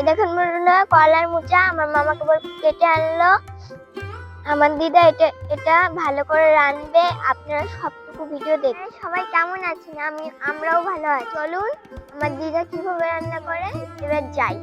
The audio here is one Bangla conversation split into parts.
এই দেখুন বন্ধুরা, কলার মোচা আমার মামা কেবল কেটে আনলো। আমার দিদা এটা ভালো করে রাঁধবে। আপনারা সবটুকু ভিডিও দেখুন। সবাই কেমন আছেন? আমরাও ভালো আছি। চলুন আমার দিদা কিভাবে রান্না করে এবার যাই।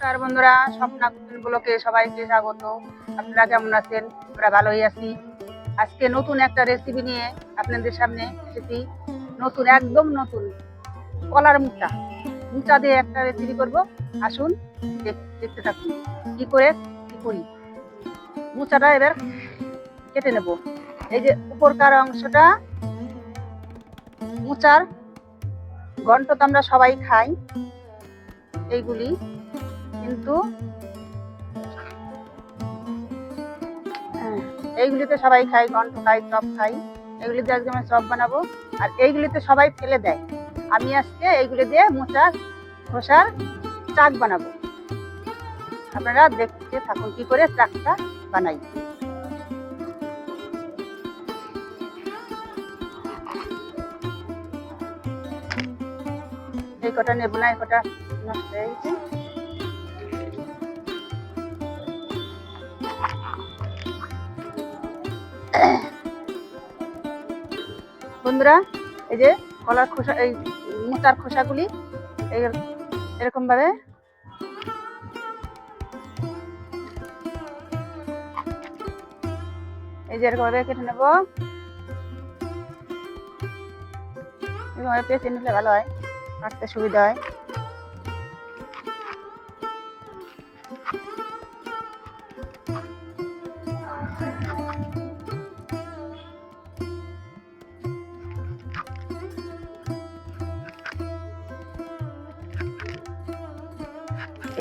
নমস্কার বন্ধুরা, স্বপ্না কুকিং ব্লগে সবাইকে স্বাগত। আপনারা কেমন আছেন? আমরা ভালোই আছি। আজকে নতুন একটা রেসিপি নিয়ে আপনাদের সামনে এসেছি। একদম নতুন কলার মুচা দিয়ে একটা রেসিপি করব। আসুন দেখতে থাকুন কি করি। মুচাটা এবার কেটে নেব। এই যে উপরকার অংশটা, মুচার ঘন্ট তো আমরা সবাই খাই এইগুলি, কিন্তু এইগুলিতে সবাই খাই, ঘন্ট খাই, চপ খাই। এগুলিতে আজকে আমি চপ বানাবো। আর এইগুলিতে সবাই ফেলে দেয়, আমি আজকে এইগুলি দিয়ে মোচার খোসার চাক বানাবো। আপনারা দেখতে থাকুন কি করে চাকটা বানাই। এই কটা নেব না, এই কটা নষ্ট হয়ে গেছে। বন্ধুরা, এই যে কলার খোসা, এই মোচার খোসাগুলি এরকম ভাবে এই যে এরকম ভাবে কেটে নেব। এরকম ভাবে পেঁচে নিলে ভালো হয়, কাটতে সুবিধা হয়।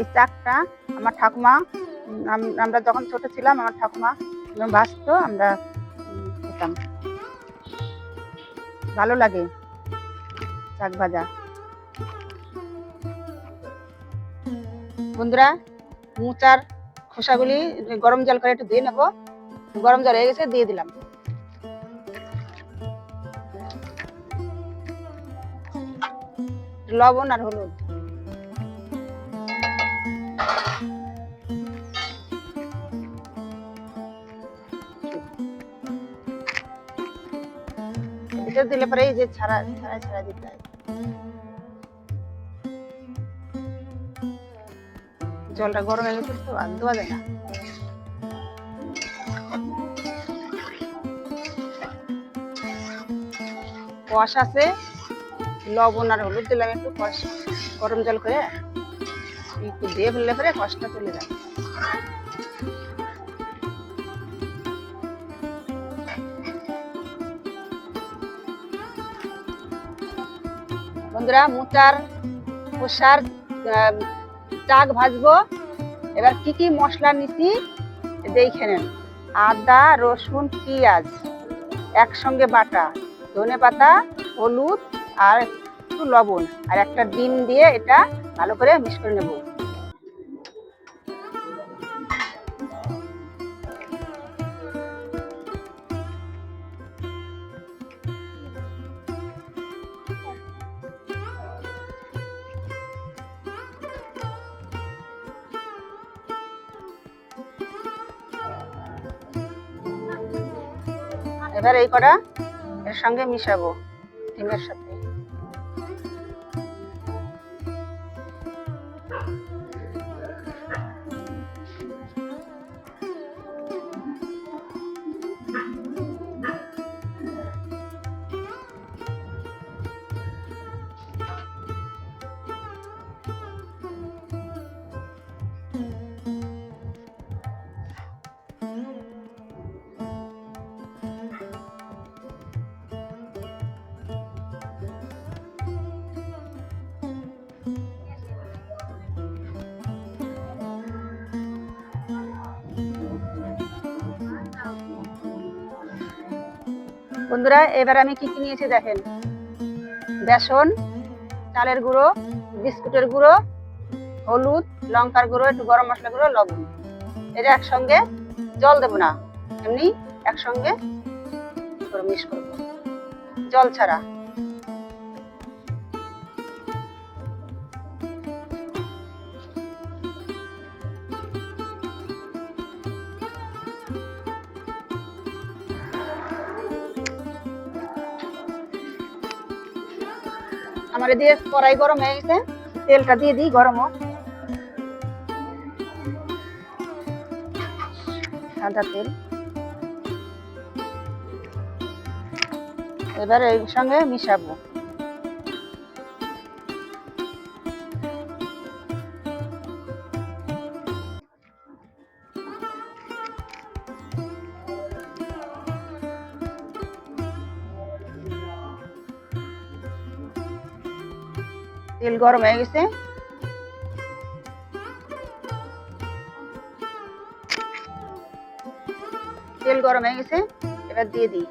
এই চাকটা আমার ঠাকুমা, আমরা যখন ছোট ছিলাম আমার ঠাকুমা ভাজতো, আমরা খেতাম, ভালো লাগে চাক ভাজা। বন্ধুরা, মোচার খোসাগুলি গরম জল করে একটু ধুয়ে নেবো। গরম জল হয়ে গেছে, দিয়ে দিলাম। লবণ আর হলুদ। এটা দিলে পরে এই যে ছাড়া দিতে হয়। জলটা গরম হয়ে গেছে তো আর দেওয়া যায় না। কষ আছে, লবণ আর হলুদ দিলাম একটু, কষ গরম জল করে একটু দিয়ে ফেললে পরে কষটা চলে যায়। বন্ধুরা, মোচার খোসার চাক ভাজবো। এবার কি কি মশলা নিছি দেখে নেন। আদা, রসুন, পেঁয়াজ একসঙ্গে বাটা, ধনেপাতা, হলুদ আর একটু লবণ আর একটা ডিম দিয়ে এটা ভালো করে মিক্স করে নেব। এবার এই কটা এর সঙ্গে মিশাবো ডিমের সাথে। বন্ধুরা এবার আমি কি কি নিয়েছি দেখেন, বেসন, চালের গুঁড়ো, বিস্কুটের গুঁড়ো, হলুদ, লঙ্কার গুঁড়ো, একটু গরম মশলা গুঁড়ো, লবণ। এটা একসঙ্গে, জল দেবো না, এমনি একসঙ্গে মিক্স করবো, জল ছাড়া। আমার দিয়ে কড়াই গরম হয়ে গেছে, তেলটা দিয়ে দিই গরম হোক। সাদা তেল, এবার এর সঙ্গে মিশাবো। তেল গরম হয়ে গেছে, তেল গরম হয়ে গেছে, এবার দিয়ে দিই।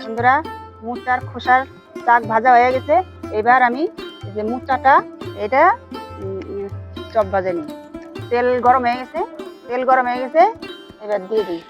বন্ধুরা মুচার খোসার শাক ভাজা হয়ে গেছে, এবার আমি যে মুচাটা এটা চপ ভাজে নিই। তেল গরম হয়ে গেছে, তেল গরম হয়ে গেছে, এবার দিয়ে দিই।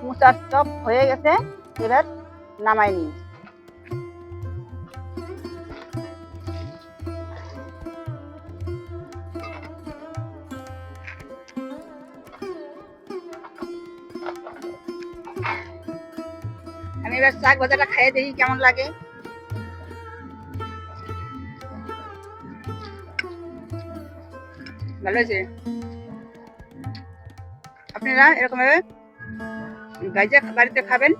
মুচার চপ হয়ে গেছে, এবার নামাই নিই। আমি এবার শাক ভাজাটা খাইয়ে দেখি কেমন লাগে। ভালো হয়েছে। আপনারা এরকম ভাবে বাড়িতে খাবেন।